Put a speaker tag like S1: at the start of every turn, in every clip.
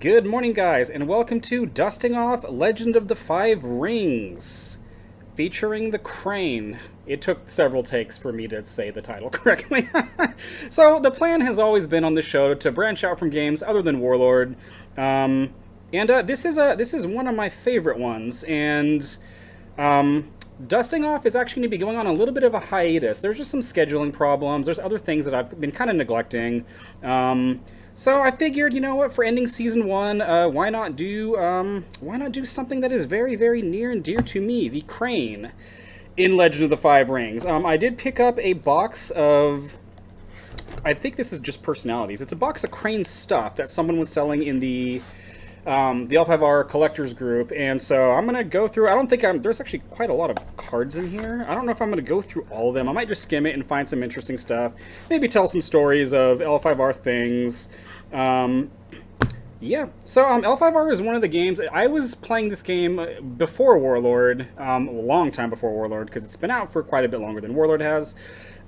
S1: Good morning, guys, and welcome to Dusting Off Legend of the Five Rings, featuring the Crane. It took several takes for me to say the title correctly. So, the plan has always been on the show to branch out from games other than Warlord. This is one of my favorite ones, and Dusting Off is actually going to be going on a little bit of a hiatus. There's just some scheduling problems. There's other things that I've been kind of neglecting. So I figured, you know what, for ending season one, why not do something that is very, very near and dear to me, the Crane in Legend of the Five Rings. I did pick up a box of, I think this is just personalities. It's a box of Crane stuff that someone was selling in the L5R collectors group, and so I'm gonna go through. I don't think there's actually quite a lot of cards in here. I don't know if I'm gonna go through all of them. I might just skim it and find some interesting stuff. Maybe tell some stories of L5R things. Yeah, so L5R is one of the games. I was playing this game before Warlord, a long time before Warlord, because it's been out for quite a bit longer than Warlord has.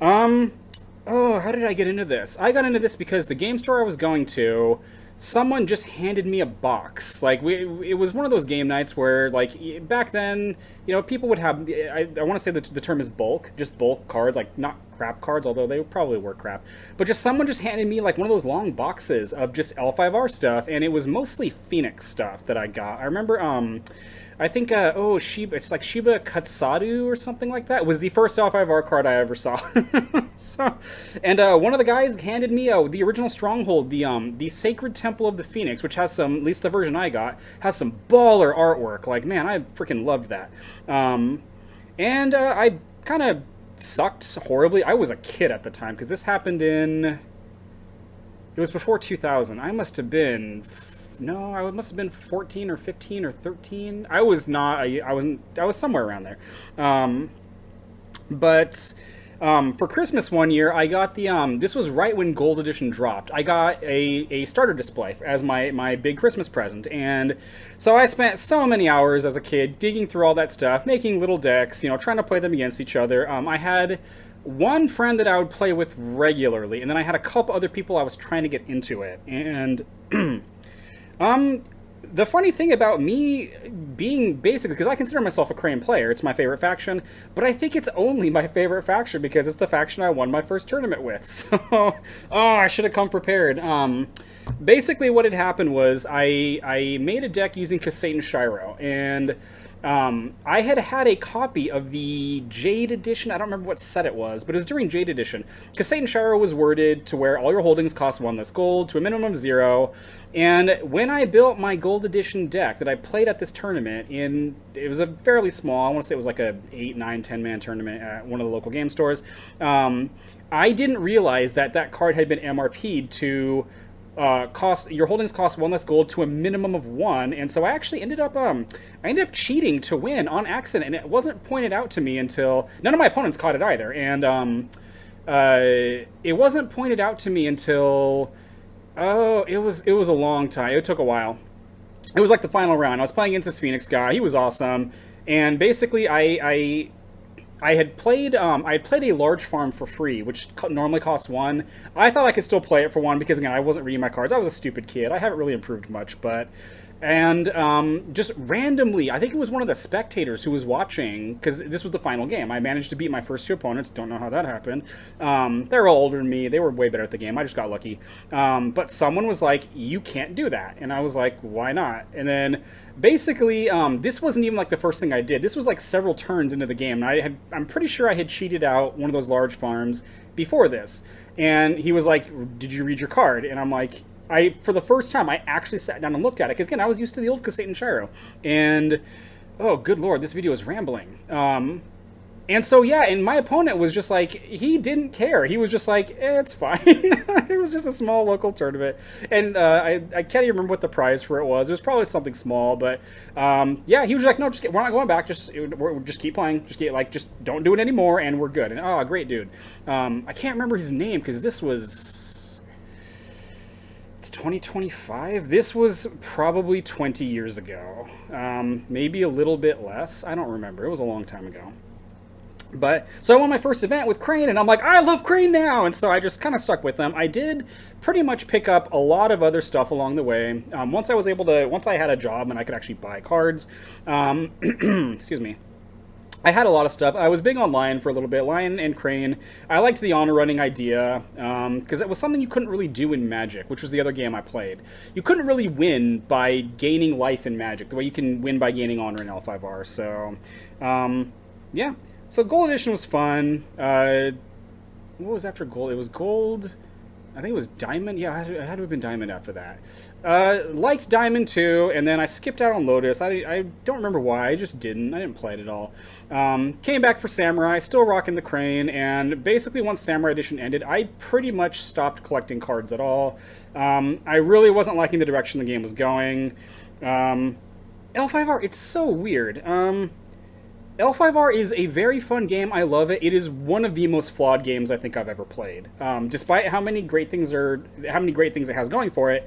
S1: Oh, how did I get into this? I got into this because the game store I was going to, someone just handed me a box. Like, it was one of those game nights where, like, back then, you know, people would have, I want to say the term is bulk, just bulk cards, like, not crap cards, although they probably were crap, but just someone just handed me, like, one of those long boxes of just L5R stuff, and it was mostly Phoenix stuff that I got. I remember, I think, Shiba, it's like Shiba Katsadu or something like that. It was the first L5R card I ever saw. So, and one of the guys handed me the original Stronghold, the Sacred Temple of the Phoenix, which has some, at least the version I got, has some baller artwork. Like, man, I freaking loved that. I kind of sucked horribly. I was a kid at the time, because this happened it was before 2000. I must have been no, I must have been 14 or 15 or 13. I was not. I was somewhere around there. But for Christmas one year, I got the. This was right when Gold Edition dropped. I got a starter display as my big Christmas present, and so I spent so many hours as a kid digging through all that stuff, making little decks, you know, trying to play them against each other. I had one friend that I would play with regularly, and then I had a couple other people I was trying to get into it, and. The funny thing about me being basically, because I consider myself a Crane player, it's my favorite faction, but I think it's only my favorite faction because it's the faction I won my first tournament with. So, I should have come prepared. Basically what had happened was I made a deck using Kasate and Shiro, and I had a copy of the Jade Edition. I don't remember what set it was, but it was during Jade Edition. Kasate and Shiro was worded to where all your holdings cost 1 less gold to a minimum of 0. And when I built my Gold Edition deck that I played at this tournament, it was a fairly small, I want to say it was like a 8, 9, 10-man tournament at one of the local game stores. I didn't realize that card had been MRP'd to your holdings cost 1 less gold to a minimum of 1, and so I actually ended up cheating to win on accident, and it wasn't pointed out to me until none of my opponents caught it either, and it wasn't pointed out to me until it was a long time. It took a while. It was like the final round. I was playing against this Phoenix guy. He was awesome, and basically I had played a large farm for free, which normally costs 1. I thought I could still play it for 1 because, again, I wasn't reading my cards. I was a stupid kid. I haven't really improved much, but... And just randomly, I think it was one of the spectators who was watching, because this was the final game. I managed to beat my first 2 opponents. Don't know how that happened. They were all older than me. They were way better at the game. I just got lucky. But someone was like, you can't do that. And I was like, why not? And then basically, this wasn't even like the first thing I did. This was like several turns into the game. And I'm pretty sure I had cheated out one of those large farms before this. And he was like, did you read your card? And I'm like... for the first time, I actually sat down and looked at it, because, again, I was used to the old Kasate and Shiro. And, oh, good lord, this video is rambling. And so, yeah, and my opponent was just like, he didn't care. He was just like, it's fine. It was just a small local tournament. And I can't even remember what the prize for it was. It was probably something small, but, yeah, he was like, no, we're not going back. Just keep playing. Just don't do it anymore, and we're good. And, oh, great dude. I can't remember his name, because this was... It's 2025. This was probably 20 years ago. Maybe a little bit less. I don't remember. It was a long time ago. But so I won my first event with Crane, and I'm like, I love Crane now, and so I just kind of stuck with them. I did pretty much pick up a lot of other stuff along the way. Once I had a job and I could actually buy cards, excuse me. I had a lot of stuff. I was big on Lion for a little bit. Lion and Crane. I liked the honor running idea because it was something you couldn't really do in Magic, which was the other game I played. You couldn't really win by gaining life in Magic the way you can win by gaining honor in L5R. So, yeah. So Gold Edition was fun. What was after Gold? It was Gold. I think it was Diamond. Yeah, it had to have been Diamond after that. Liked Diamond too, and then I skipped out on Lotus. I don't remember why. I just didn't. I didn't play it at all. Came back for Samurai, still rocking the Crane, and basically once Samurai Edition ended, I pretty much stopped collecting cards at all. I really wasn't liking the direction the game was going. L5R, it's so weird. L5R is a very fun game. I love it. It is one of the most flawed games I think I've ever played. Despite how many great things it has going for it.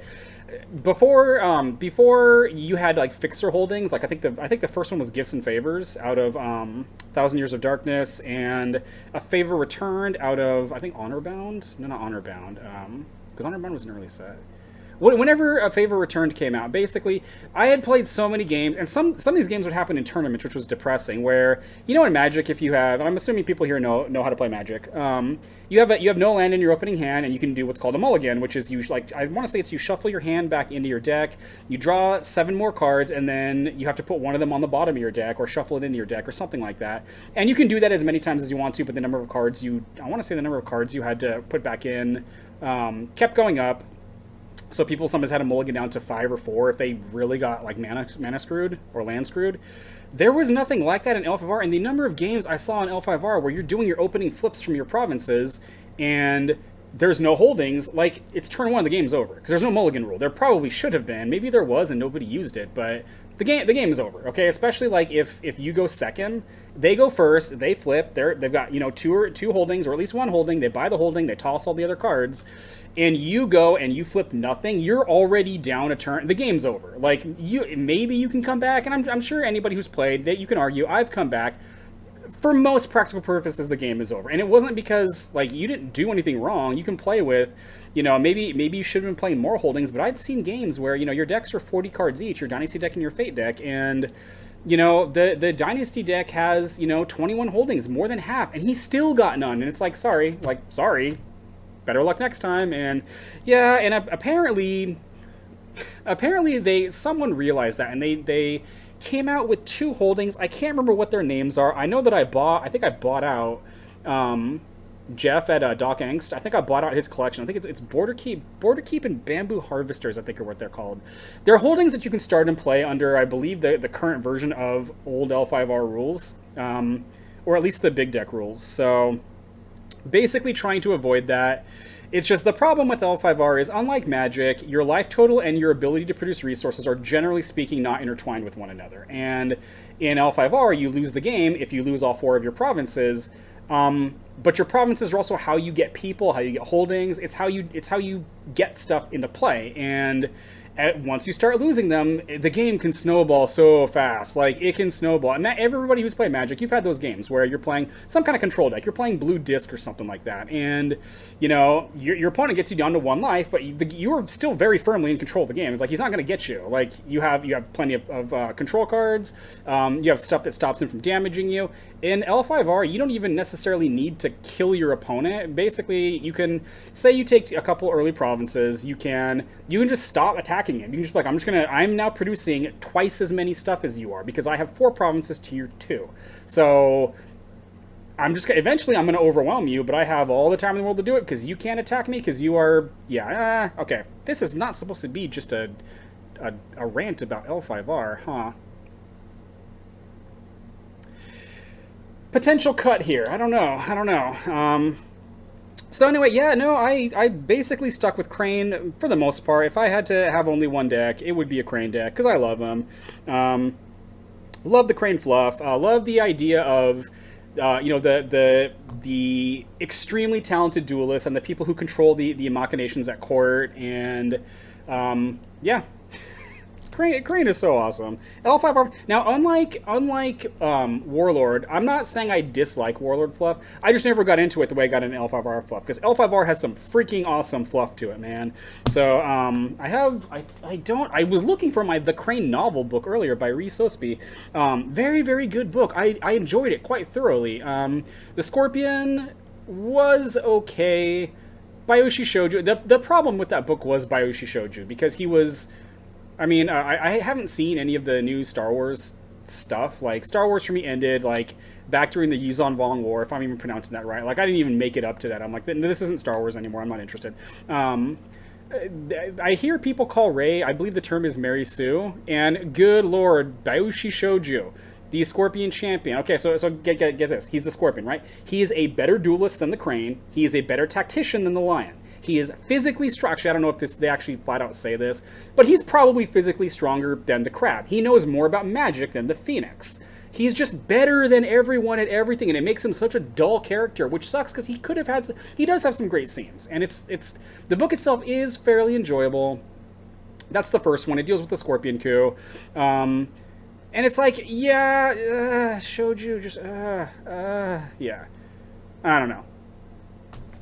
S1: Before you had like fixer holdings, like I think the first one was Gifts and Favors out of Thousand Years of Darkness, and a Favor Returned out of I think Honorbound. No, not Honorbound, because Honorbound was an early set. Whenever a Favor Returned came out, basically, I had played so many games, and some of these games would happen in tournaments, which was depressing. Where in Magic, if you have, I'm assuming people here know how to play Magic. You have no land in your opening hand, and you can do what's called a mulligan, which is I want to say it's you shuffle your hand back into your deck, you draw 7 more cards, and then you have to put one of them on the bottom of your deck, or shuffle it into your deck, or something like that. And you can do that as many times as you want to, but the number of cards you had to put back in kept going up. So people sometimes had a mulligan down to 5 or 4 if they really got like mana screwed or land screwed. There was nothing like that in L5R, and the number of games I saw in L5R where you're doing your opening flips from your provinces and there's no holdings, like it's turn 1, the game's over. Because there's no mulligan rule. There probably should have been. Maybe there was and nobody used it, but the game is over, okay? Especially like if you go second, they go first, they flip, they've got two holdings or at least one holding, they buy the holding, they toss all the other cards, and you go and you flip nothing, you're already down a turn. The game's over. Like maybe you can come back, and I'm sure anybody who's played that you can argue I've come back. For most practical purposes, the game is over, and it wasn't because like you didn't do anything wrong. You can play with, maybe you should have been playing more holdings, but I'd seen games where your decks are 40 cards each, your Dynasty deck and your Fate deck, and the Dynasty deck has 21 holdings, more than half, and he still got none, and it's like sorry, better luck next time. And yeah, and apparently someone realized that, and they came out with 2 holdings. I can't remember what their names are. I know that I bought out Jeff at Doc Angst. I think I bought out his collection. I think it's Border Keep and Bamboo Harvesters, I think are what they're called. They're holdings that you can start and play under, I believe, the current version of old L5R rules, or at least the big deck rules. So basically trying to avoid that. It's just the problem with L5R is, unlike Magic, your life total and your ability to produce resources are generally speaking not intertwined with one another. And in L5R, you lose the game if you lose all 4 of your provinces. But your provinces are also how you get people, how you get holdings. It's how you get stuff into play. And once you start losing them, the game can snowball so fast. Like, it can snowball. And everybody who's played Magic, you've had those games where you're playing some kind of control deck. You're playing Blue Disc or something like that. And, your opponent gets you down to 1 life, but you're still very firmly in control of the game. It's like, he's not going to get you. Like, you have plenty of control cards. You have stuff that stops him from damaging you. In L5R, you don't even necessarily need to kill your opponent. Basically, you can say you take a couple early provinces. You can just stop attacking him. You can just be like, I'm now producing twice as many stuff as you are because I have 4 provinces to your 2. So eventually I'm going to overwhelm you, but I have all the time in the world to do it because you can't attack me because you are, okay. This is not supposed to be just a rant about L5R, huh? Potential cut here. I don't know. So anyway, yeah, no, I basically stuck with Crane for the most part. If I had to have only one deck, it would be a Crane deck because I love him. Love the Crane fluff. Love the idea of the extremely talented duelists and the people who control the machinations at court. And yeah, Crane is so awesome. L5R. Now, unlike Warlord, I'm not saying I dislike Warlord fluff. I just never got into it the way I got into L5R fluff, because L5R has some freaking awesome fluff to it, man. So I was looking for the Crane novel book earlier by Rhys Sosby. Very, very good book. I enjoyed it quite thoroughly. The Scorpion was okay. Bayoshi Shoujo. The problem with that book was Bayoshi Shoujo, because he was... I mean, I haven't seen any of the new Star Wars stuff. Like, Star Wars for me ended, like, back during the Yuzon Vong War, if I'm even pronouncing that right. Like, I didn't even make it up to that. I'm like, this isn't Star Wars anymore. I'm not interested. I hear people call Rey, I believe the term is Mary Sue, and good lord, Bayoshi Shoujo, the Scorpion champion. Okay, so get this. He's the Scorpion, right? He is a better duelist than the Crane. He is a better tactician than the Lion. He is physically strong. Actually, I don't know if they actually flat out say this, but he's probably physically stronger than the Crab. He knows more about magic than the Phoenix. He's just better than everyone at everything, and it makes him such a dull character, which sucks because he does have some great scenes, and the book itself is fairly enjoyable. That's the first one. It deals with the Scorpion coup. And it's like, yeah, Shoujo, just, yeah. I don't know.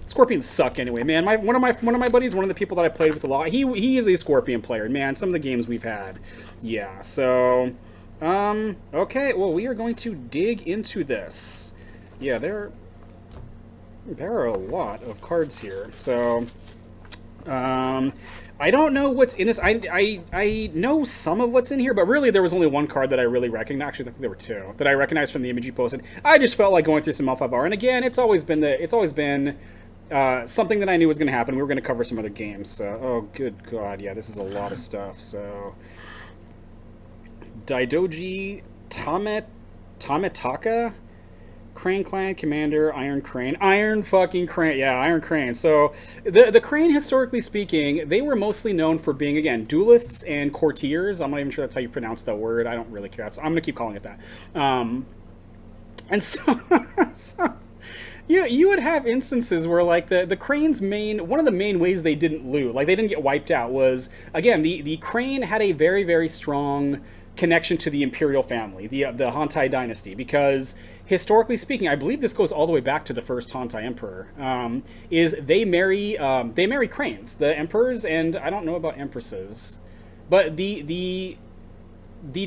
S1: Scorpions suck anyway, man. One of my buddies, one of the people that I played with a lot, he is a Scorpion player, man. Some of the games we've had. Yeah, so, okay, well, we are going to dig into this. Yeah, there are a lot of cards here. So, I don't know what's in this. I know some of what's in here, but really there was only one card that I really recognized. Actually, I think there were two that I recognized from the image you posted. I just felt like going through some L5R, and again, it's always been something that I knew was going to happen. We were going to cover some other games. So, oh, good God, yeah, this is a lot of stuff. So, Daidoji Tametaka. Crane Clan Commander, Iron Crane. Iron fucking Crane. Yeah, Iron Crane. So, the Crane, historically speaking, they were mostly known for being, again, duelists and courtiers. I'm not even sure that's how you pronounce that word. I don't really care. So I'm going to keep calling it that. And so, you would have instances where, like, the Crane's one of the main ways they didn't loot, like, they didn't get wiped out was, again, the Crane had a very, very strong connection to the imperial family, the Hantai dynasty, because historically speaking, I believe this goes all the way back to the first Hantai emperor. Is they marry cranes, the emperors, and I don't know about empresses, but the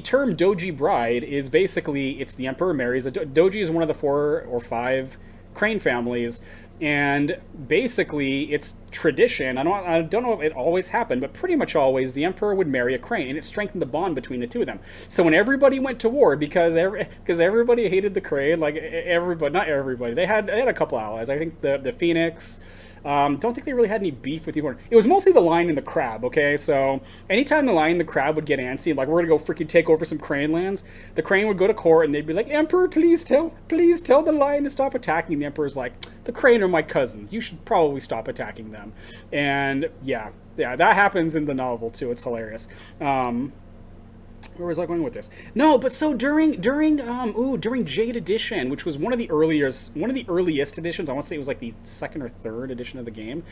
S1: term doji bride is basically it's the emperor marries a doji is one of the 4 or 5 crane families. And basically, it's tradition. I don't know if it always happened, but pretty much always, the emperor would marry a crane, and it strengthened the bond between the two of them. So when everybody went to war, because everybody hated the crane, like everybody, not everybody, they had a couple allies. I think the Phoenix. Don't think they really had any beef with you. It was mostly the Lion and the Crab, okay? So anytime the Lion and the Crab would get antsy, like, we're gonna go freaking take over some crane lands, the crane would go to court and they'd be like, Emperor, please tell the Lion to stop attacking. The Emperor's like, the crane are my cousins. You should probably stop attacking them. And yeah, that happens in the novel too. It's hilarious. Where was I going with this? No, but so during Jade Edition, which was one of the earliest editions, I want to say it was like the 2nd or 3rd edition of the game.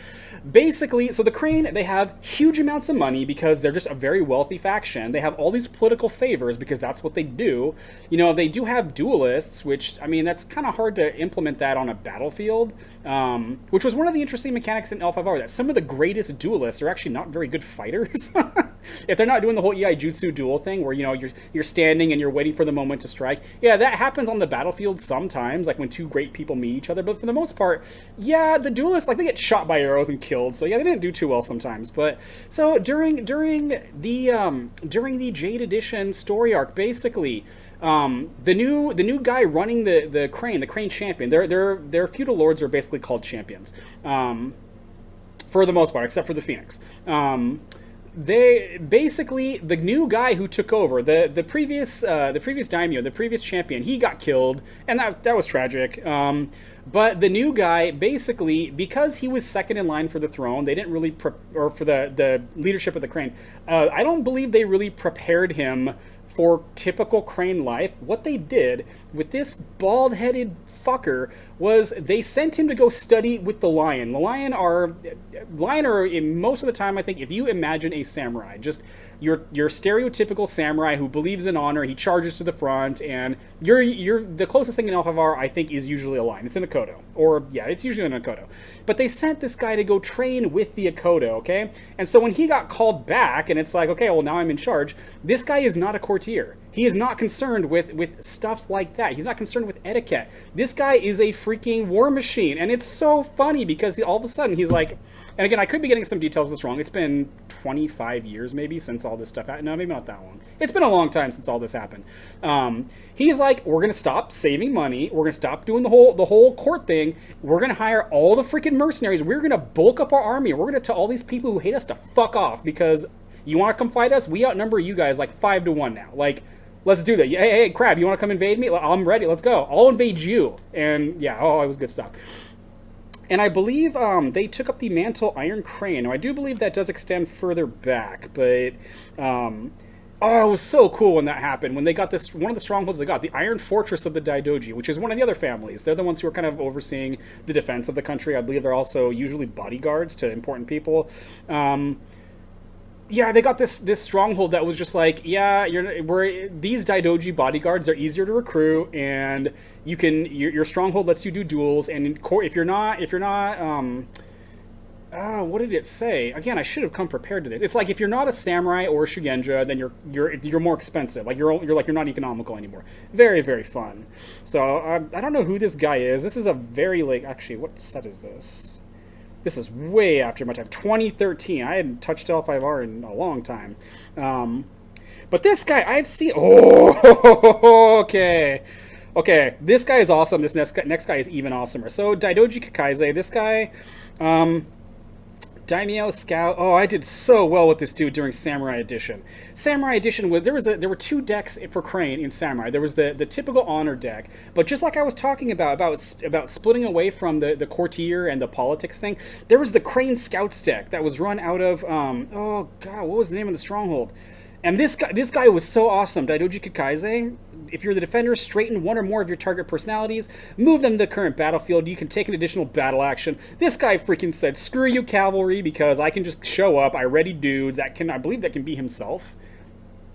S1: Basically, so the Crane, they have huge amounts of money because they're just a very wealthy faction. They have all these political favors because that's what they do. You know, they do have duelists, which, I mean, that's kind of hard to implement that on a battlefield, which was one of the interesting mechanics in L5R, that some of the greatest duelists are actually not very good fighters. If they're not doing the whole Iaijutsu duel thing, where, you know, you're standing and you're waiting for the moment to strike. Yeah, that happens on the battlefield sometimes, like when two great people meet each other. But for the most part, yeah, the duelists, like, they get shot by arrows and killed. So yeah, they didn't do too well sometimes. But so during the Jade Edition story arc, basically, the new guy running the crane champion, their feudal lords are basically called champions, for the most part, except for the Phoenix. They basically, the new guy who took over, the previous daimyo, the previous champion, he got killed, and that was tragic. But the new guy, basically, because he was second in line for the throne, they didn't really or for the leadership of the crane. I don't believe they really prepared him for typical crane life. What they did with this bald-headed fucker was they sent him to go study with the Lion. The Lion are most of the time, I think, if you imagine a samurai, just your stereotypical samurai who believes in honor. He charges to the front, and you're the closest thing in Alphavar, I think, is usually a line. It's in Akodo, or yeah, it's usually in Akodo. But they sent this guy to go train with the Akodo, okay? And so when he got called back, and it's like, okay, well now I'm in charge. This guy is not a courtier. He is not concerned with stuff like that. He's not concerned with etiquette. This guy is a freaking war machine, and it's so funny because all of a sudden he's like, and again, I could be getting some details of this wrong. It's been 25 years maybe since all this stuff happened. No, maybe not that long. It's been a long time since all this happened. He's like, we're gonna stop saving money. We're gonna stop doing the whole court thing. We're gonna hire all the freaking mercenaries. We're gonna bulk up our army. We're gonna tell all these people who hate us to fuck off because you want to come fight us? We outnumber you guys like 5-1 now. Like, let's do that. Hey, Crab, you want to come invade me? I'm ready. Let's go. I'll invade you. And yeah, it was good stuff. And I believe they took up the Mantle Iron Crane. Now, I do believe that does extend further back, but it was so cool when that happened. When they got this, one of the strongholds they got, the Iron Fortress of the Daidoji, which is one of the other families. They're the ones who are kind of overseeing the defense of the country. I believe they're also usually bodyguards to important people. Yeah, they got this stronghold that was just like, yeah, these Daidoji bodyguards are easier to recruit, and your stronghold lets you do duels, and if you're not, what did it say? Again, I should have come prepared to this. It's like if you're not a samurai or a shugenja, then you're more expensive. Like you're not economical anymore. Very, very fun. So I don't know who this guy is. This is a very actually, what set is this? This is way after my time. 2013. I hadn't touched L5R in a long time. But this guy, I've seen... Oh, okay. Okay, this guy is awesome. This next guy is even awesomer. So, Daidoji Kakaise, this guy... Daimyo Scout. Oh, I did so well with this dude during Samurai Edition. Samurai Edition, there were two decks for Crane in Samurai. There was the typical honor deck, but just like I was talking about splitting away from the courtier and the politics thing, there was the Crane Scouts deck that was run out of oh god, what was the name of the stronghold? And this guy was so awesome. Daidoji Kakaise. If you're the defender, straighten one or more of your target personalities, move them to the current battlefield. You can take an additional battle action. This guy freaking said, screw you, cavalry, because I can just show up. I ready dudes. I believe that can be himself.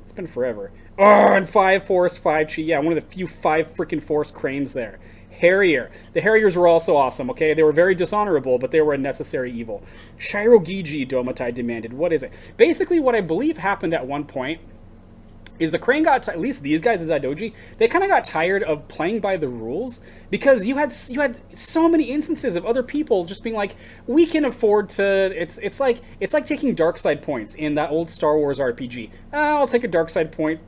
S1: It's been forever. Oh, and 5 force, 5 chi. Yeah, one of the few 5 freaking force cranes there. Harrier. The Harriers were also awesome, okay? They were very dishonorable, but they were a necessary evil. Shirogiji, Domatai demanded. What is it? Basically, what I believe happened at one point is the Crane got, at least these guys, the Daidoji, they kind of got tired of playing by the rules because you had so many instances of other people just being like, we can afford to, it's like taking dark side points in that old Star Wars RPG. I'll take a dark side point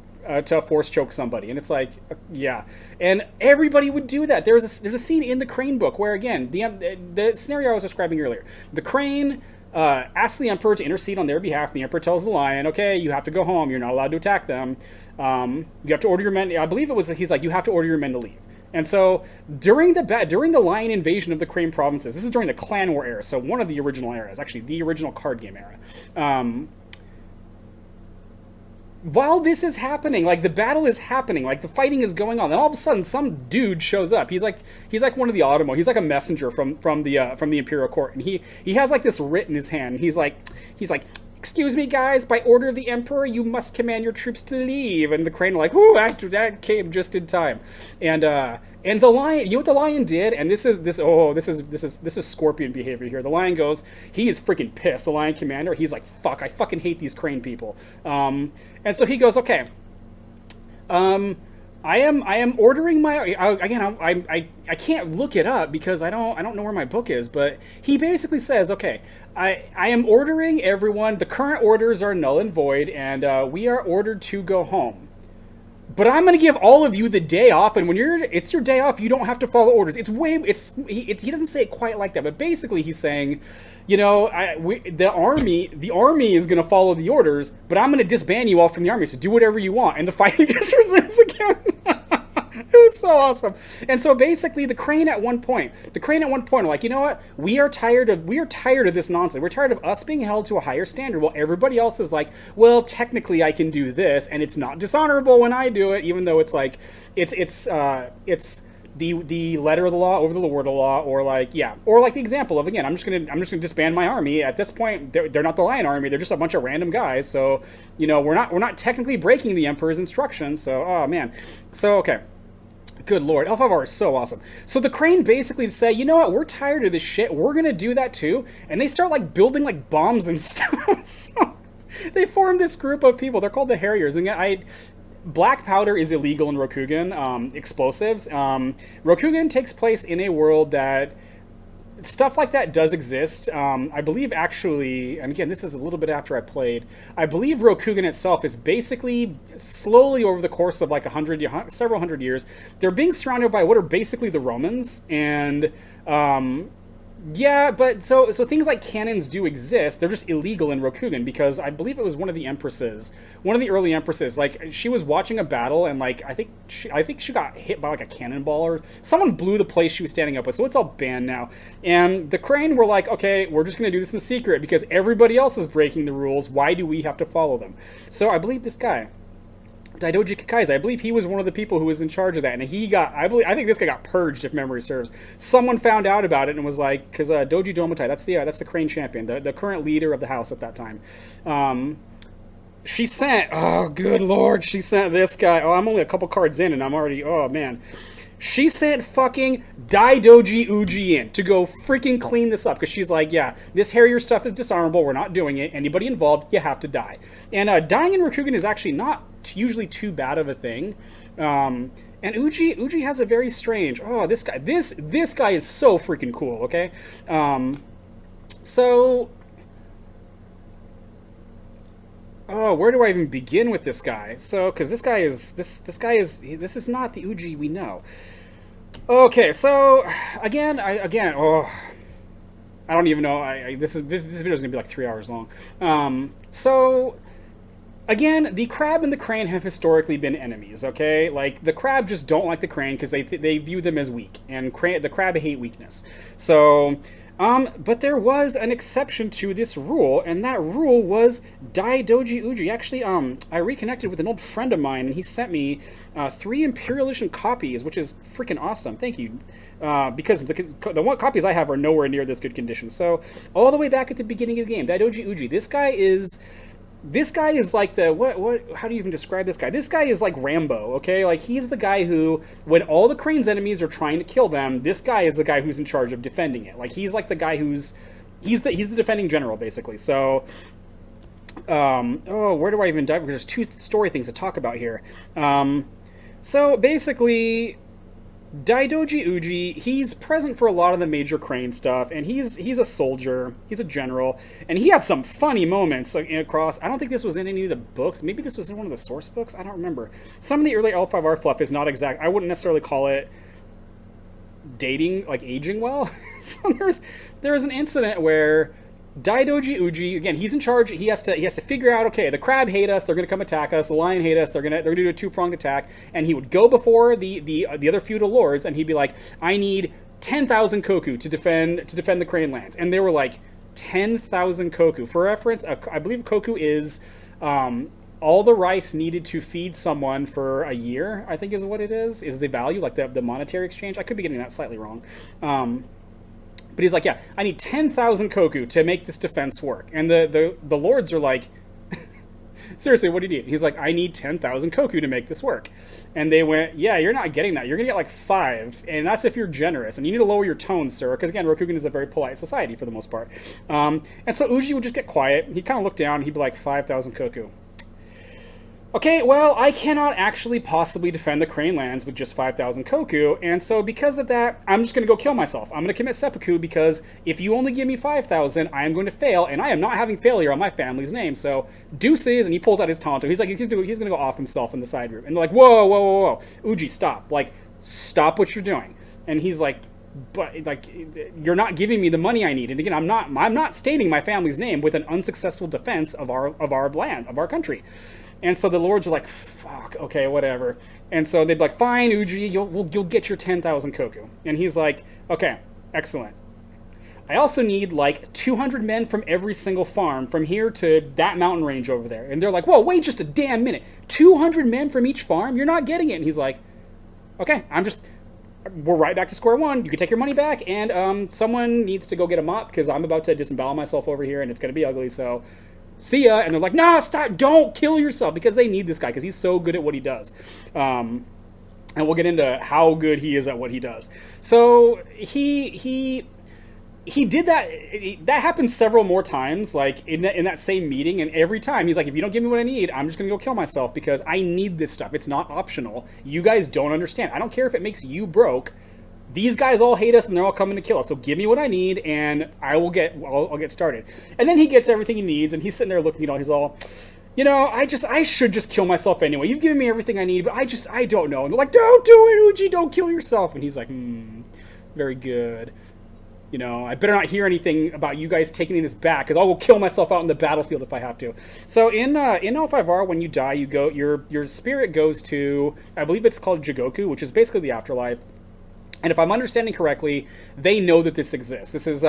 S1: to force choke somebody, and it's like, yeah, and everybody would do that. There's a scene in the Crane book where, again, the scenario I was describing earlier, the Crane asks the Emperor to intercede on their behalf. The Emperor tells the Lion, okay, you have to go home. You're not allowed to attack them. You have to order your men. I believe he's like, you have to order your men to leave. And so during the Lion invasion of the Crane provinces, this is during the Clan War era, so one of the original eras, actually the original card game era. While this is happening, like the battle is happening, like the fighting is going on, then all of a sudden some dude shows up. He's like one of the Automo. He's like a messenger from the Imperial Court, and he has like this writ in his hand. And he's like, excuse me, guys, by order of the Emperor, you must command your troops to leave. And the Crane are like, ooh, that came just in time. And the Lion, you know what the Lion did? And this is Scorpion behavior here. The Lion goes, he is freaking pissed. The Lion Commander, he's like, fuck, I fucking hate these Crane people. And so he goes, okay, I am ordering my, again, I can't look it up because I don't know where my book is, but he basically says, okay, I am ordering everyone, the current orders are null and void, and we are ordered to go home. But I'm going to give all of you the day off, and when it's your day off, you don't have to follow orders. He doesn't say it quite like that, but basically he's saying, you know, the army is going to follow the orders, but I'm going to disband you all from the army, so do whatever you want. And the fighting just resumes again. It was so awesome. And so basically the Crane at one point are like, you know what? We are tired of this nonsense. We're tired of us being held to a higher standard while everybody else is like, well, technically I can do this, and it's not dishonorable when I do it, even though it's like it's the letter of the law over the word of the law, or like, yeah, or like the example of, again, I'm just gonna disband my army. At this point, they're not the Lion Army; they're just a bunch of random guys. So, you know, we're not technically breaking the Emperor's instructions. So, oh man, so okay. Good lord, L5R is so awesome. So the Crane basically say, you know what, we're tired of this shit, we're gonna do that too, and they start like building like bombs and stuff. So they form this group of people, they're called the Harriers, and black powder is illegal in Rokugan, explosives. Rokugan takes place in a world that stuff like that does exist. I believe actually, and again, this is a little bit after I played, I believe Rokugan itself is basically slowly over the course of like several hundred years, they're being surrounded by what are basically the Romans, and yeah, but so things like cannons do exist. They're just illegal in Rokugan because I believe it was one of the empresses, one of the early empresses. Like she was watching a battle and like I think she got hit by like a cannonball or someone blew the place she was standing up with. So it's all banned now. And the Crane were like, okay, we're just gonna do this in secret because everybody else is breaking the rules. Why do we have to follow them? So I believe this guy, Daidoji Kakaiza, I believe he was one of the people who was in charge of that, and he got, I think this guy got purged, if memory serves. Someone found out about it and was like, because Doji Domotai, that's the Crane champion, the current leader of the house at that time. She sent, oh good lord, she sent this guy. Oh, I'm only a couple cards in, and I'm already, oh man. She sent fucking Daidoji Uji in to go freaking clean this up because she's like, yeah, this Harrier stuff is disarmable. We're not doing it. Anybody involved, you have to die. And dying in Rokugan is actually not usually too bad of a thing. And Uji has a very strange. Oh, this guy is so freaking cool. Okay, so. Oh, where do I even begin with this guy? So, because this is not the Uji we know. Okay, so again, I don't even know. This video is gonna be like 3 hours long. So again, the Crab and the Crane have historically been enemies. Okay, like the Crab just don't like the Crane because they view them as weak, and the Crab hate weakness. So. But there was an exception to this rule, and that rule was Daidoji Uji. Actually, I reconnected with an old friend of mine, and he sent me 3 Imperial Edition copies, which is freaking awesome. Thank you. Because the one copies I have are nowhere near this good condition. So, all the way back at the beginning of the game, Daidoji Uji. This guy is like the how do you even describe this guy? This guy is like Rambo, okay? Like he's the guy who, when all the Crane's enemies are trying to kill them, this guy is the guy who's in charge of defending it. Like he's like the guy he's the defending general basically. So where do I even dive? There's 2 story things to talk about here. So basically Daidoji Uji, he's present for a lot of the major Crane stuff, and he's a soldier, he's a general, and he had some funny moments across. I don't think this was in any of the books. Maybe this was in one of the source books. I don't remember. Some of the early L5R fluff is not exact. I wouldn't necessarily call it dating, like aging well. So there's an incident where Daidoji Uji, again, he's in charge. He has to figure out, okay, the Crab hate us, they're going to come attack us. The Lion hate us, they're going to do a 2-pronged attack. And he would go before the other feudal lords, and he'd be like, I need 10,000 koku to defend the Crane lands. And they were like, 10,000 koku. For reference, I believe koku is all the rice needed to feed someone for a year, I think is what it is the value, like the monetary exchange. I could be getting that slightly wrong. But he's like, yeah, I need 10,000 koku to make this defense work. And the lords are like, seriously, what do you need? He's like, I need 10,000 koku to make this work. And they went, yeah, you're not getting that. You're going to get like 5. And that's if you're generous. And you need to lower your tone, sir. Because again, Rokugan is a very polite society for the most part. And so Uji would just get quiet. He'd kind of look down. He'd be like, 5,000 koku. Okay, well, I cannot actually possibly defend the Crane lands with just 5,000 koku, and so because of that, I'm just going to go kill myself. I'm going to commit seppuku because if you only give me 5,000, I am going to fail, and I am not having failure on my family's name, so deuces, and he pulls out his Tonto. He's like, he's going to go off himself in the side room, and they're like, whoa, Uji, stop. Like, stop what you're doing. And he's like, but like, you're not giving me the money I need. And again, I'm not stating my family's name with an unsuccessful defense of our land, of our country. And so the lords are like, fuck, okay, whatever. And so they'd be like, fine, Uji, you'll get your 10,000 koku. And he's like, okay, excellent. I also need like 200 men from every single farm from here to that mountain range over there. And they're like, whoa, wait just a damn minute. 200 men from each farm? You're not getting it. And he's like, okay, we're right back to square one. You can take your money back, and someone needs to go get a mop because I'm about to disembowel myself over here, and it's going to be ugly, so see ya. And they're like, no, stop, don't kill yourself, because they need this guy because he's so good at what he does. And we'll get into how good he is at what he does. So he did that. That happened several more times, like in that same meeting. And every time he's like, if you don't give me what I need, I'm just going to go kill myself because I need this stuff. It's not optional. You guys don't understand. I don't care if it makes you broke. These guys all hate us and they're all coming to kill us. So give me what I need and I'll get started. And then he gets everything he needs and he's sitting there looking, he's all, I should just kill myself anyway. You've given me everything I need, but I don't know. And they're like, don't do it, Uji, don't kill yourself. And he's like, very good. I better not hear anything about you guys taking this back, because I'll go kill myself out in the battlefield if I have to. So in L5R, when you die, your spirit goes to, I believe it's called Jigoku, which is basically the afterlife. And if I'm understanding correctly, they know that this exists. This is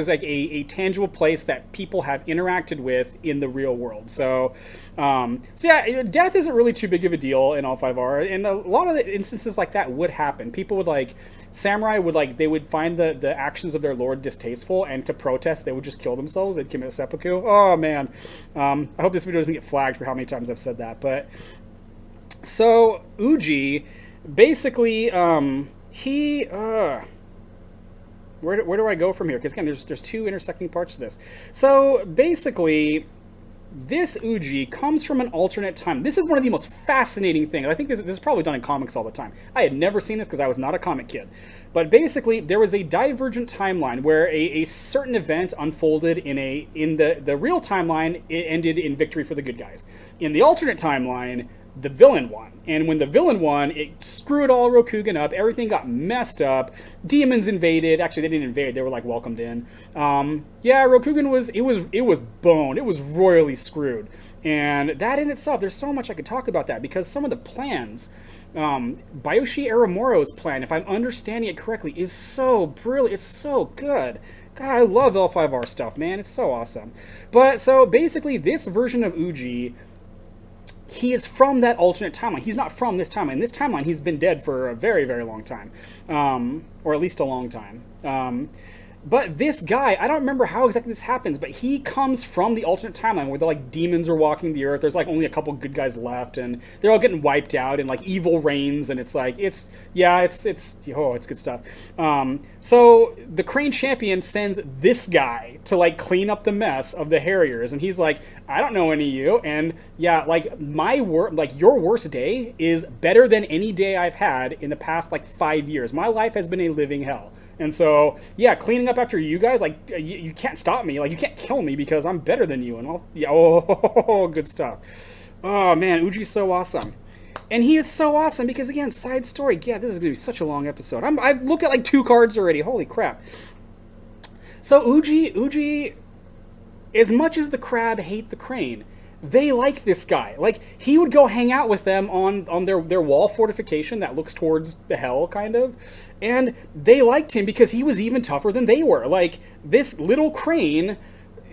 S1: like a tangible place that people have interacted with in the real world. So yeah, death isn't really too big of a deal in L5R, and a lot of the instances like that would happen. People would samurai would find the actions of their lord distasteful, and to protest, they would just kill themselves. They'd commit seppuku. Oh man, I hope this video doesn't get flagged for how many times I've said that. But so Uji, basically, where do I go from here? Because again, there's two intersecting parts to this. So basically, this Uji comes from an alternate time. This is one of the most fascinating things. I think this is probably done in comics all the time. I had never seen this because I was not a comic kid. But basically, there was a divergent timeline where a certain event unfolded in the real timeline. It ended in victory for the good guys. In the alternate timeline, the villain won. And when the villain won, it screwed all Rokugan up. Everything got messed up. Demons invaded. Actually, they didn't invade. They were welcomed in. Yeah, Rokugan was boned. It was royally screwed. And that in itself, there's so much I could talk about that, because some of the plans, Bayoshi Aramoro's plan, if I'm understanding it correctly, is so brilliant. It's so good. God, I love L5R stuff, man. It's so awesome. But so basically, this version of Uji, he is from that alternate timeline. He's not from this timeline. In this timeline, he's been dead for a very, very long time. Or at least a long time. But this guy, I don't remember how exactly this happens, but he comes from the alternate timeline where the demons are walking the earth. There's only a couple good guys left, and they're all getting wiped out, and evil reigns, and it's good stuff. So the Crane Champion sends this guy to clean up the mess of the Harriers, and he's like, I don't know any of you, and yeah, your worst day is better than any day I've had in the past 5 years. My life has been a living hell. And so, yeah, cleaning up after you guys, you can't stop me. You can't kill me because I'm better than you. And good stuff. Oh, man, Uji's so awesome. And he is so awesome because, again, side story. Yeah, this is going to be such a long episode. I've looked at 2 cards already. Holy crap. So Uji, as much as the crab hate the crane, they like this guy. He would go hang out with them on their wall fortification that looks towards the hell, kind of. And they liked him because he was even tougher than they were. This little crane,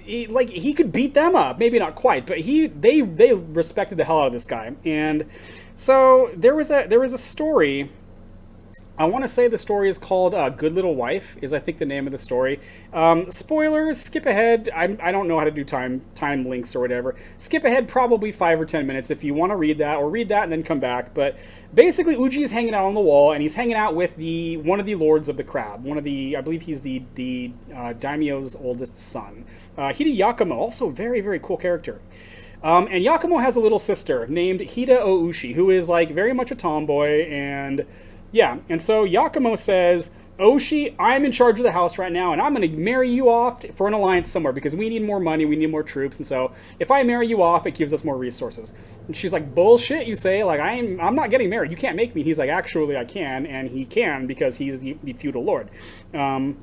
S1: he could beat them up. Maybe not quite, but they respected the hell out of this guy. And so there was a story. I want to say the story is called Good Little Wife, is I think the name of the story. Spoilers, skip ahead. I don't know how to do time links or whatever. Skip ahead probably 5 or 10 minutes if you want to read that, or read that and then come back. But basically, Uji is hanging out on the wall, and he's hanging out with one of the lords of the crab. I believe he's the daimyo's oldest son. Hida Yakumo, also very, very cool character. And Yakumo has a little sister named Hida Oushi, who is very much a tomboy, and yeah, and so Yakumo says, Oshi, I'm in charge of the house right now, and I'm going to marry you off for an alliance somewhere, because we need more money, we need more troops, and so if I marry you off, it gives us more resources. And she's like, bullshit, you say? I'm not getting married, you can't make me. And he's like, actually, I can, and he can, because he's the feudal lord. And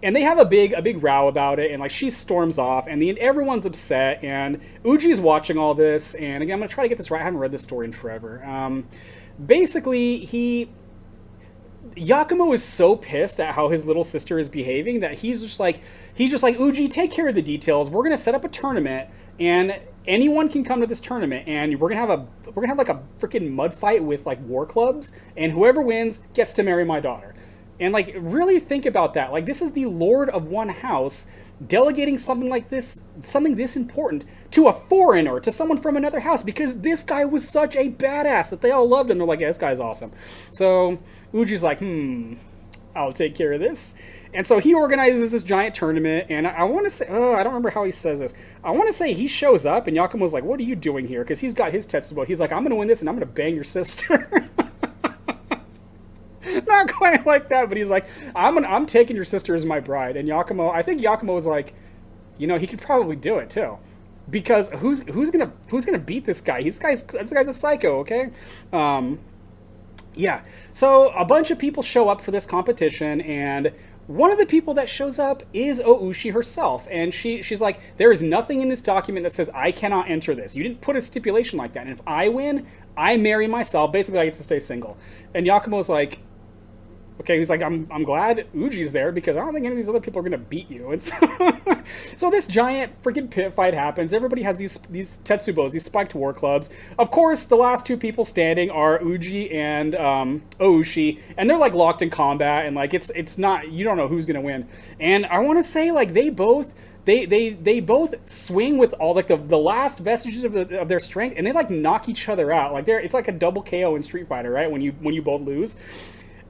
S1: they have a big row about it, and she storms off, and everyone's upset, and Uji's watching all this, and again, I'm going to try to get this right. I haven't read this story in forever. Basically, Yakumo is so pissed at how his little sister is behaving that he's just like Uji, take care of the details. We're gonna set up a tournament, and anyone can come to this tournament, and we're gonna have like a freaking mud fight with like war clubs, and whoever wins gets to marry my daughter. And like, really think about that. Like, this is the lord of one house delegating something like this, something this important, to a foreigner, to someone from another house, because this guy was such a badass that they all loved him. They're like, yeah, this guy's awesome. So Uji's like, I'll take care of this. And so he organizes this giant tournament, and I want to say, I don't remember how he says this. I want to say he shows up, and Yakumo's like, what are you doing here? Because he's got his Tetsubo. He's like, I'm going to win this, and I'm going to bang your sister. Not quite like that, but he's like, I'm taking your sister as my bride. And I think Yakumo was like, he could probably do it too, because who's gonna beat this guy? This guy's a psycho, okay? Yeah. So a bunch of people show up for this competition, and one of the people that shows up is Oushi herself, and she's like, there is nothing in this document that says I cannot enter this. You didn't put a stipulation like that, and if I win, I marry myself. Basically, I get to stay single. And Yakumo's like, okay, he's like, I'm glad Uji's there, because I don't think any of these other people are going to beat you. And so this giant freaking pit fight happens. Everybody has these Tetsubos, these spiked war clubs. Of course, the last two people standing are Uji and Oushi, and they're like locked in combat, and like it's not, you don't know who's going to win. And I want to say, like, they both swing with all like the last vestiges of their strength, and they like knock each other out. Like, it's like a double KO in Street Fighter, right? When you both lose.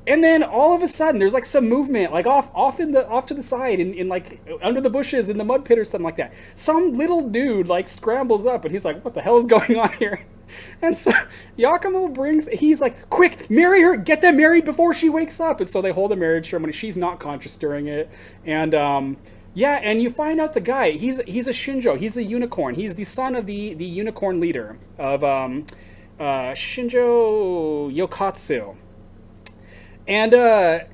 S1: And then all of a sudden, there's like some movement, like off to the side, in like under the bushes in the mud pit or something like that. Some little dude like scrambles up, and he's like, "What the hell is going on here?" And so he's like, "Quick, marry her! Get them married before she wakes up!" And so they hold a marriage ceremony. She's not conscious during it, and yeah, and you find out the guy. He's a Shinjo. He's a unicorn. He's the son of the unicorn leader of Shinjo Yokatsu. And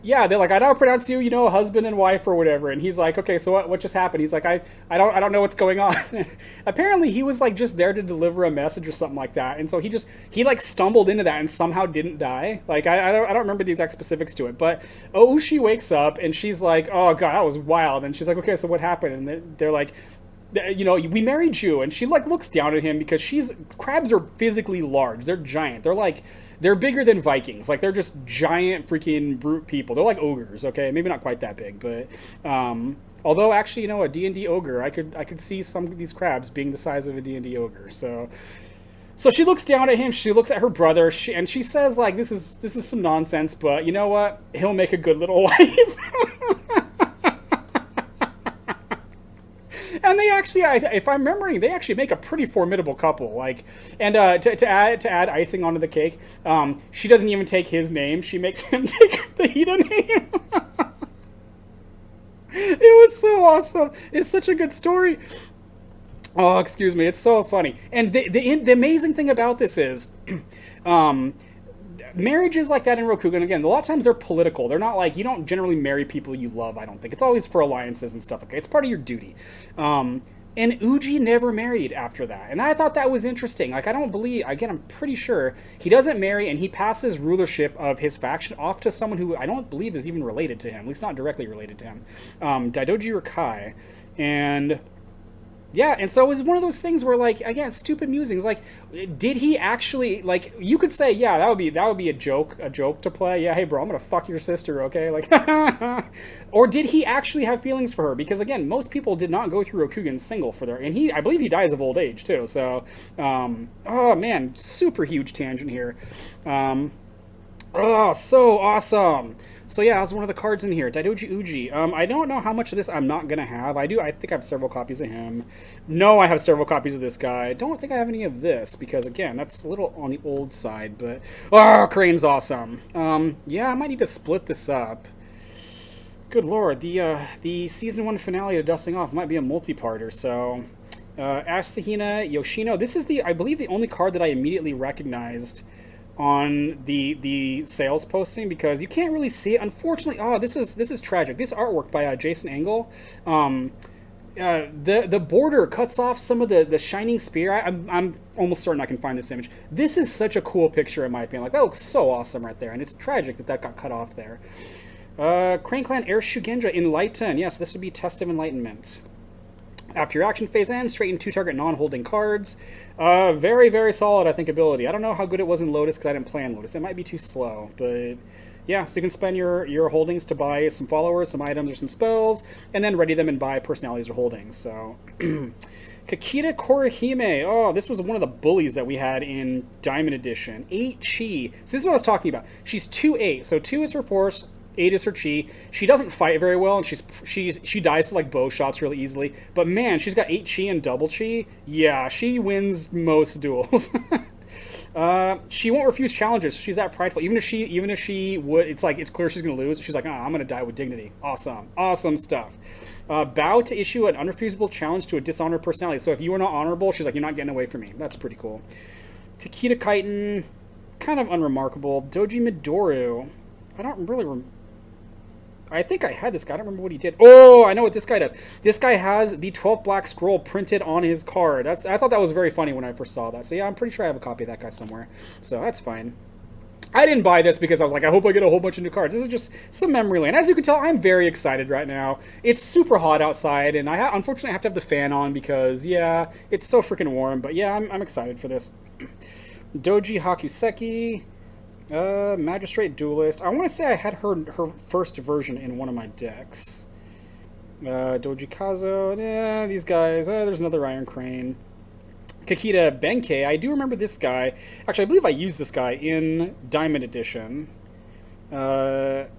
S1: yeah, they're like, I don't pronounce you, husband and wife or whatever. And he's like, okay, so what just happened? He's like, I don't know what's going on. Apparently he was like just there to deliver a message or something like that. And so he like stumbled into that and somehow didn't die. Like, I don't remember the exact specifics to it, but Oushi wakes up and she's like, oh god, that was wild. And she's like, okay, so what happened? And they're like, we married you. And she like looks down at him, because crabs are physically large. They're giant. They're bigger than Vikings. Like, they're just giant freaking brute people. They're like ogres, okay? Maybe not quite that big, but although actually, a D&D ogre, I could see some of these crabs being the size of a D&D ogre. So she looks down at him, she looks at her brother, and she says, like, this is some nonsense, but you know what? He'll make a good little wife. And they actually, if I'm remembering, they actually make a pretty formidable couple. Like, and to add icing onto the cake, she doesn't even take his name; she makes him take the Hida name. It was so awesome. It's such a good story. Oh, excuse me. It's so funny. And the amazing thing about this is, marriages like that in Rokugan, again, a lot of times they're political. They're not like, you don't generally marry people you love, I don't think. It's always for alliances and stuff. Okay, it's part of your duty. And Uji never married after that. And I thought that was interesting. Like, I'm pretty sure he doesn't marry, and he passes rulership of his faction off to someone who I don't believe is even related to him, at least not directly related to him. Daidoji Rakai. And yeah, and so it was one of those things where, like, again, stupid musings. Like, did he actually, like, you could say, yeah, that would be a joke to play. Yeah, hey, bro, I'm gonna fuck your sister, okay? Like, or did he actually have feelings for her? Because again, most people did not go through Rokugan single for their, and I believe he dies of old age too. So, oh man, super huge tangent here. Oh, so awesome. So yeah, that was one of the cards in here. Daidoji Uji. I don't know how much of this I'm not going to have. I think I have several copies of him. No, I have several copies of this guy. I don't think I have any of this, because again, that's a little on the old side, but oh, Crane's awesome. Yeah, I might need to split this up. Good lord, the season 1 finale of Dusting Off might be a multi-parter, so Ash Sahina Yoshino. This is I believe the only card that I immediately recognized on the sales posting, because you can't really see it, unfortunately. Oh, this is tragic. This artwork by Jason Engel, the border cuts off some of the shining spear. I'm almost certain I can find this image. This is such a cool picture in my opinion. Like, that looks so awesome right there, and it's tragic that that got cut off there. Crane Clan Air Shugenja Enlighten. Yes, this would be Test of Enlightenment. After your action phase ends, straighten 2 target non-holding cards. Very, very solid, I think, ability. I don't know how good it was in Lotus because I didn't play in Lotus. It might be too slow, but yeah, so you can spend your holdings to buy some followers, some items, or some spells, and then ready them and buy personalities or holdings. So, Kakita Korihime. Oh, this was one of the bullies that we had in Diamond Edition. 8 Chi. So this is what I was talking about. She's 2-8, so 2 is her force, 8 is her chi. She doesn't fight very well, and she dies to like bow shots really easily. But man, she's got 8 chi and double chi. Yeah, she wins most duels. She won't refuse challenges. She's that prideful. Even if she would, it's like it's clear she's gonna lose. She's like, I'm gonna die with dignity. Awesome stuff. Bow to issue an unrefusable challenge to a dishonored personality. So if you are not honorable, she's like, you're not getting away from me. That's pretty cool. Takeda Kaiten, kind of unremarkable. Doji Midori. I don't really I think I had this guy. I don't remember what he did. Oh, I know what this guy does. This guy has the 12th Black Scroll printed on his card. I thought that was very funny when I first saw that. So yeah, I'm pretty sure I have a copy of that guy somewhere. So that's fine. I didn't buy this because I was like, I hope I get a whole bunch of new cards. This is just some memory lane. As you can tell, I'm very excited right now. It's super hot outside, and I unfortunately have to have the fan on because, yeah, it's so freaking warm. But yeah, I'm excited for this. Doji Hakuseki. Magistrate Duelist. I want to say I had her first version in one of my decks. Doji Kazo. Yeah, these guys. There's another Iron Crane. Kakita Benkei. I do remember this guy. Actually, I believe I used this guy in Diamond Edition. About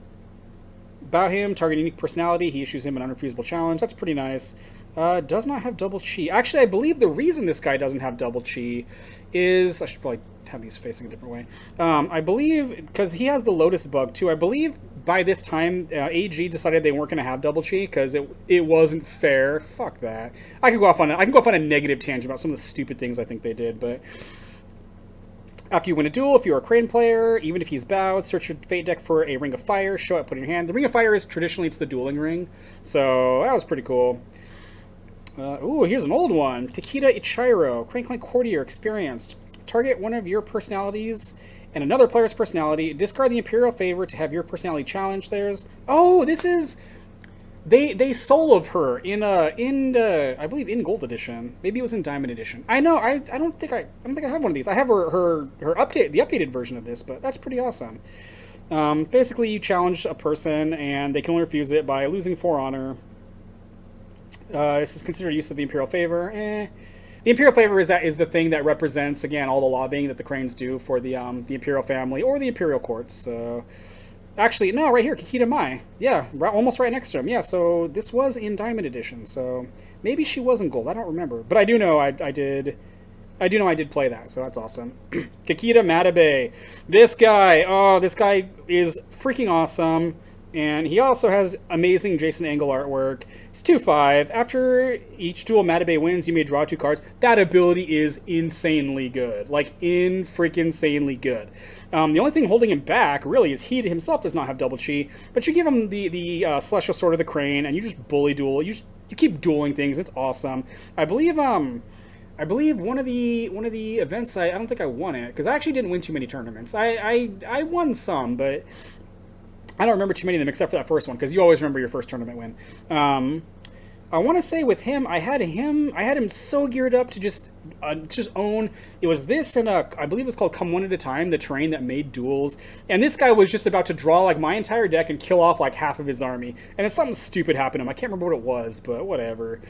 S1: him, target unique personality. He issues him an unrefusable challenge. That's pretty nice. Does not have double chi. Actually, I believe the reason this guy doesn't have double chi is... I should probably have these facing a different way. I believe, because he has the Lotus bug too, I believe by this time AG decided they weren't going to have double chi because it wasn't fair. Fuck that. I can go off on a negative tangent about some of the stupid things I think they did, but after you win a duel, if you're a Crane player, even if he's bowed, search your fate deck for a Ring of Fire, show it, put it in your hand. The Ring of Fire is traditionally it's the dueling ring, so that was pretty cool. Ooh, here's an old one. Takeda Ichiro, Crane Clan Courtier, experienced. Target one of your personalities and another player's personality. Discard the Imperial Favor to have your personality challenge theirs. Oh, this is... They soul of her in I believe in Gold Edition. Maybe it was in Diamond Edition. I know, I don't think I have one of these. I have the updated version of this, but that's pretty awesome. Basically, you challenge a person, and they can only refuse it by losing 4 honor. This is considered use of the Imperial Favor. The Imperial Favor is the thing that represents, again, all the lobbying that the Cranes do for the Imperial family or the Imperial courts. So, actually, no, right here, Kakita Mai. Yeah, almost right next to him. Yeah, so this was in Diamond Edition. So maybe she was in Gold. I don't remember, but I do know I did play that. So that's awesome. Kakita Matabe. This guy is freaking awesome. And he also has amazing Jason Angle artwork. It's 2/5. After each duel Matabe wins, you may draw 2 cards. That ability is insanely good. Like, insanely good. The only thing holding him back, really, is he himself does not have double chi. But you give him the Celestial Sword of the Crane, and you just bully duel. You keep dueling things. It's awesome. I believe one of the events, I don't think I won it, because I actually didn't win too many tournaments. I won some, but I don't remember too many of them except for that first one, because you always remember your first tournament win. I want to say with him, I had him so geared up to just own. It was this and I believe it was called Come One at a Time, the terrain that made duels. And this guy was just about to draw like my entire deck and kill off like half of his army. And then something stupid happened to him. I can't remember what it was, but whatever.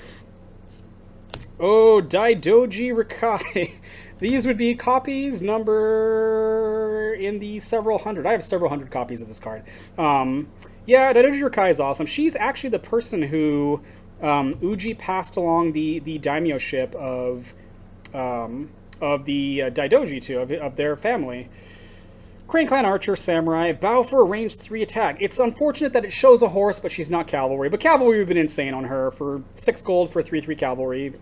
S1: Oh, Daidoji Rikai. These would be copies number in the several hundred. I have several hundred copies of this card. Yeah, Daidoji Rikai is awesome. She's actually the person who Uji passed along the daimyo ship of the Daidoji to, of their family. Crane Clan Archer, Samurai, bow for a range 3 attack. It's unfortunate that it shows a horse, but she's not cavalry. But cavalry would have been insane on her for 6 gold for 3/3 cavalry.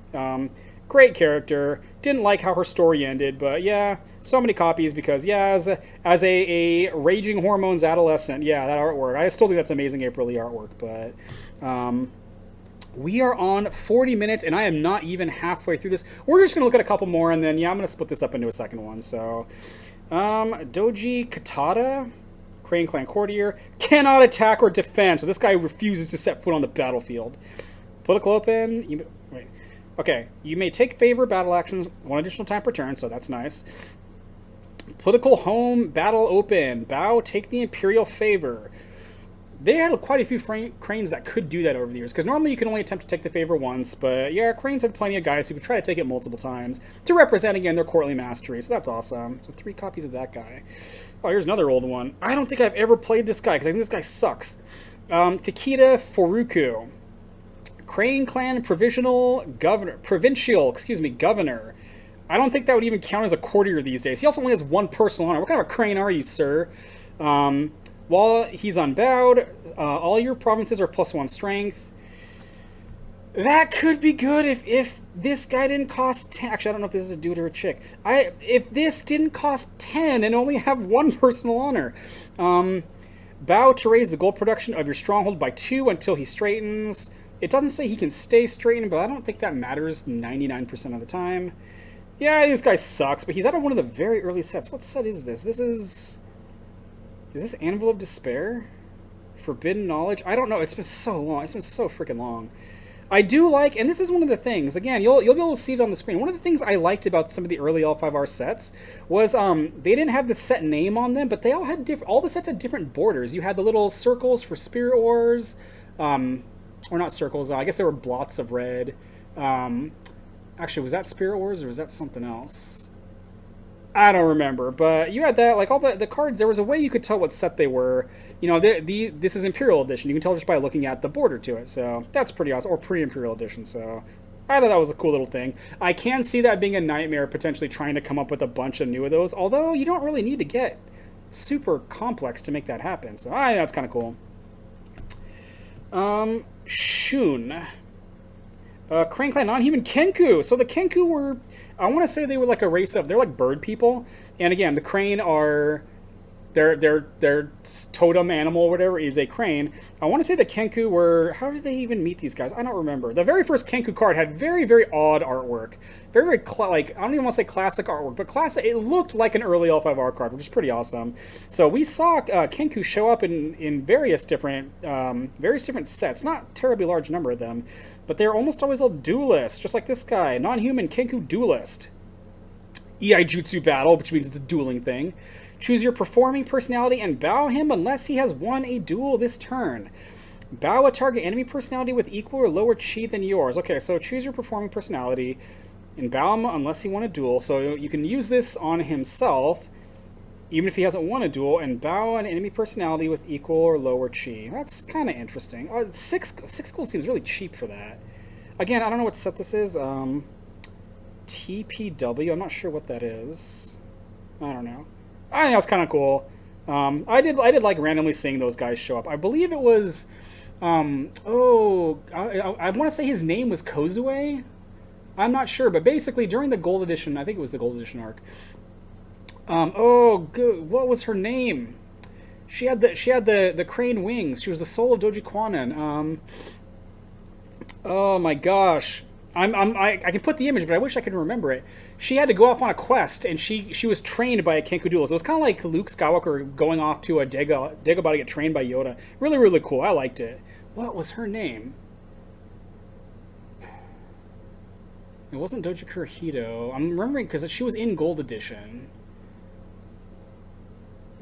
S1: Great character. Didn't like how her story ended, but yeah, so many copies because, yeah, as a raging hormones adolescent, yeah, that artwork. I still think that's amazing April Lee artwork, but We are on 40 minutes, and I am not even halfway through this. We're just going to look at a couple more, and then, yeah, I'm going to split this up into a second one. So, Doji Katada, Crane Clan Courtier, cannot attack or defend. So this guy refuses to set foot on the battlefield. Political open. Wait. Okay, you may take favor battle actions 1 additional time per turn, so that's nice. Political home, battle open. Bow, take the Imperial favor. They had quite a few cranes that could do that over the years, because normally you can only attempt to take the favor once, but yeah, cranes have plenty of guys who could try to take it multiple times to represent, again, their courtly mastery, so that's awesome. So 3 copies of that guy. Oh, here's another old one. I don't think I've ever played this guy, because I think this guy sucks. Takeda Furuku. Crane Clan Provincial Governor. I don't think that would even count as a courtier these days. He also only has 1 personal honor. What kind of a crane are you, sir? While he's unbowed, all your provinces are +1 strength. That could be good if this guy didn't cost 10. Actually, I don't know if this is a dude or a chick. If this didn't cost 10 and only have 1 personal honor. Bow to raise the gold production of your stronghold by 2 until he straightens. It doesn't say he can stay straightened, but I don't think that matters 99% of the time. Yeah, this guy sucks, but he's out of one of the very early sets. What set is this? Is this Anvil of Despair? Forbidden Knowledge? I don't know. It's been so long. It's been so freaking long. I do like, and this is one of the things, again, you'll be able to see it on the screen. One of the things I liked about some of the early L5R sets was they didn't have the set name on them, but they all had all the sets had different borders. You had the little circles for Spirit Ores, or not circles, I guess they were blots of red. Actually, was that Spirit Ores or was that something else? I don't remember, but you had that, like all the cards, there was a way you could tell what set they were. You know, this is Imperial Edition. You can tell just by looking at the border to it, so that's pretty awesome. Or pre-Imperial Edition, so I thought that was a cool little thing. I can see that being a nightmare, potentially trying to come up with a bunch of new of those, although you don't really need to get super complex to make that happen, so I think that's kind of cool. Shun. Crane Clan Non-Human Kenku. So the Kenku were, I want to say they were like a race of, they're like bird people. And again, the crane are, their totem animal or whatever is a crane. I want to say the Kenku were, how did they even meet these guys? I don't remember. The very first Kenku card had very, very odd artwork. Very, like, I don't even want to say classic artwork, but classic, it looked like an early L5R card, which is pretty awesome. So we saw Kenku show up in various different sets. Not terribly large number of them, but they're almost always all duelists, just like this guy. Non-human Kenku duelist. EI Jutsu battle, which means it's a dueling thing. Choose your performing personality and bow him unless he has won a duel this turn. Bow a target enemy personality with equal or lower chi than yours. Okay, so choose your performing personality and bow him unless he won a duel. So you can use this on himself, even if he hasn't won a duel, and bow an enemy personality with equal or lower chi. That's kind of interesting. 6 gold seems really cheap for that. Again, I don't know what set this is. TPW, I'm not sure what that is. I don't know. I think that's kind of cool. I did like randomly seeing those guys show up. I believe it was, I want to say his name was Kozue. I'm not sure, but basically during the Gold Edition, I think it was the Gold Edition arc. What was her name? She had the crane wings. She was the soul of Doji Kwanan. Oh my gosh. I can put the image, but I wish I could remember it. She had to go off on a quest, and she was trained by a Kenku duelist. It was kind of like Luke Skywalker going off to a Dagobah to get trained by Yoda. Really, really cool. I liked it. What was her name? It wasn't Doji Kurohito. I'm remembering because she was in Gold Edition.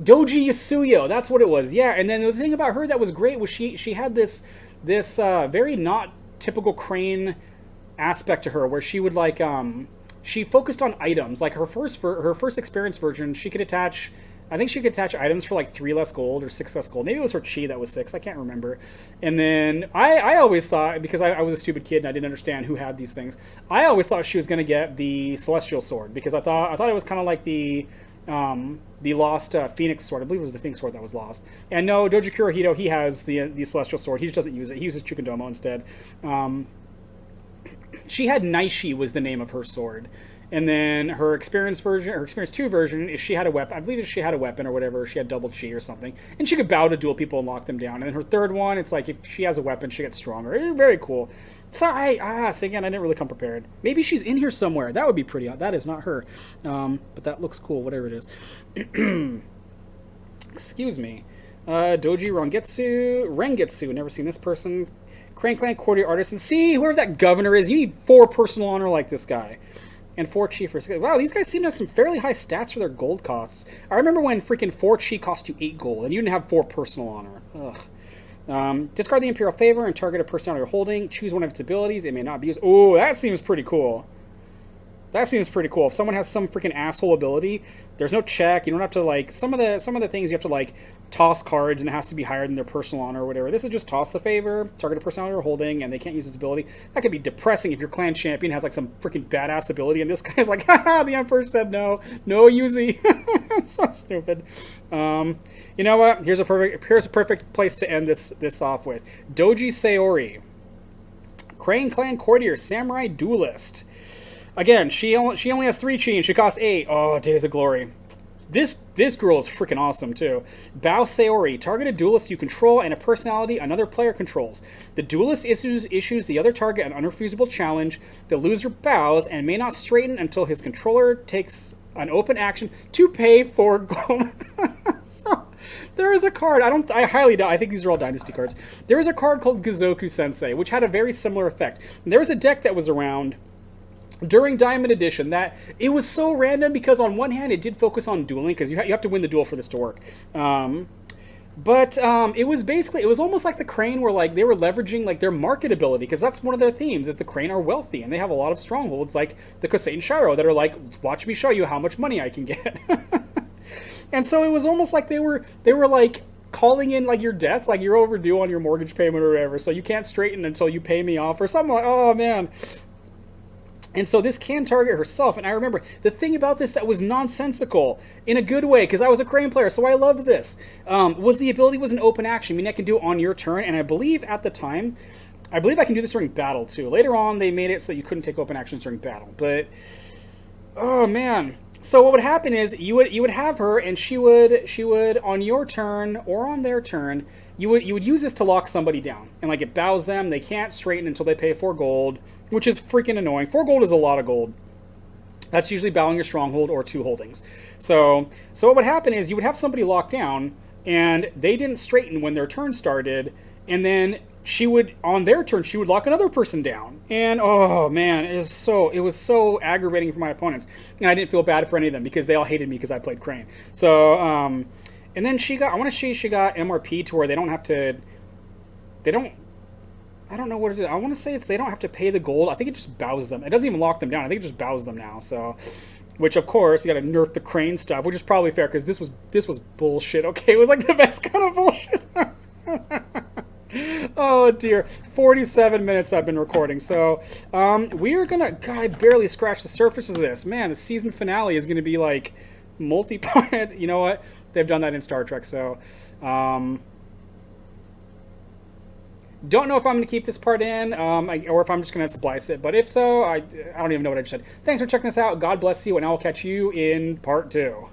S1: Doji Yasuyo, that's what it was. Yeah, and then the thing about her that was great was she had this very not typical crane aspect to her, where she would like she focused on items. Like her first experience version, she could attach, I think she could attach items for like 3 less gold or 6 less gold. Maybe it was her chi that was 6. I can't remember. And then I always thought, because I was a stupid kid and I didn't understand who had these things, I always thought she was going to get the Celestial Sword, because I thought it was kind of like the lost Phoenix Sword. I believe it was the Phoenix Sword that was lost. And no, Doji Kurohito, he has the Celestial Sword. He just doesn't use it. He uses Chukendomo instead. She had Naishi was the name of her sword. And then her experience version, her experience 2 version, if she had a weapon, I believe if she had a weapon or whatever, she had double chi or something, and she could bow to duel people and lock them down. And then her 3rd one, it's like if she has a weapon, she gets stronger. Very cool. So so again, I didn't really come prepared. Maybe she's in here somewhere. That would be pretty odd. That is not her, but that looks cool. Whatever it is. Excuse me. Doji Rengetsu. Never seen this person. Crane Clan Courtier Artisan. See, whoever that governor is, you need 4 personal honor like this guy. And 4 chi for... Wow, these guys seem to have some fairly high stats for their gold costs. I remember when freaking 4 chi cost you 8 gold, and you didn't have 4 personal honor. Ugh. Discard the Imperial Favor and target a personality you're holding. Choose one of its abilities. It may not be used. Oh, that seems pretty cool. That seems pretty cool. If someone has some freaking asshole ability, there's no check. You don't have to, like... Some of the things you have to, like... toss cards and it has to be higher than their personal honor or whatever. This is just toss the favor, target a personality you're holding, and they can't use its ability. That could be depressing if your clan champion has like some freaking badass ability and this guy's like, haha, the Emperor said no Yuzi. So stupid. You know what? Here's a perfect place to end this off with. Doji Sayori, Crane Clan Courtier, Samurai Duelist. Again, she only has 3 chi and she costs 8. Oh, Days of Glory. This girl is freaking awesome, too. Bao Sayori. Target a duelist you control and a personality another player controls. The duelist issues the other target an unrefusable challenge. The loser bows and may not straighten until his controller takes an open action to pay 4 gold. So, there is a card. I highly doubt. I think these are all Dynasty cards. There is a card called Gozoku Sensei, which had a very similar effect. And there was a deck that was around... during Diamond Edition, that it was so random because on one hand it did focus on dueling because you have to win the duel for this to work, but it was almost like the Crane where like they were leveraging like their marketability because that's one of their themes is the Crane are wealthy and they have a lot of strongholds like the Kosein Shiro that are like, watch me show you how much money I can get. And so it was almost like they were like calling in like your debts, like you're overdue on your mortgage payment or whatever, so you can't straighten until you pay me off or something like, oh man. And so this can target herself. And I remember the thing about this that was nonsensical in a good way, because I was a Crane player, so I loved this, was the ability was an open action. I mean, I can do it on your turn. And I believe at the time, I can do this during battle too. Later on, they made it so that you couldn't take open actions during battle. But, oh man. So what would happen is you would have her, and she would on your turn or on their turn, you would use this to lock somebody down. And like it bows them, they can't straighten until they pay 4 gold. Which is freaking annoying. 4 gold is a lot of gold. That's usually bowing your stronghold or 2 holdings. So what would happen is you would have somebody locked down, and they didn't straighten when their turn started, and then on their turn, she would lock another person down. And oh man, it was so aggravating for my opponents. And I didn't feel bad for any of them because they all hated me because I played Crane. So, and then she got MRP to where they don't have to, I don't know what it is. I want to say they don't have to pay the gold. I think it just bows them. It doesn't even lock them down. I think it just bows them now. So, which of course you got to nerf the Crane stuff, which is probably fair because this was bullshit. Okay, it was like the best kind of bullshit. Oh dear, 47 minutes I've been recording. So, we are gonna. God, I barely scratched the surface of this. Man, the season finale is gonna be like multi-part. You know what? They've done that in Star Trek. So, don't know if I'm going to keep this part in, or if I'm just going to splice it. But if so, I don't even know what I just said. Thanks for checking this out. God bless you, and I will catch you in part 2.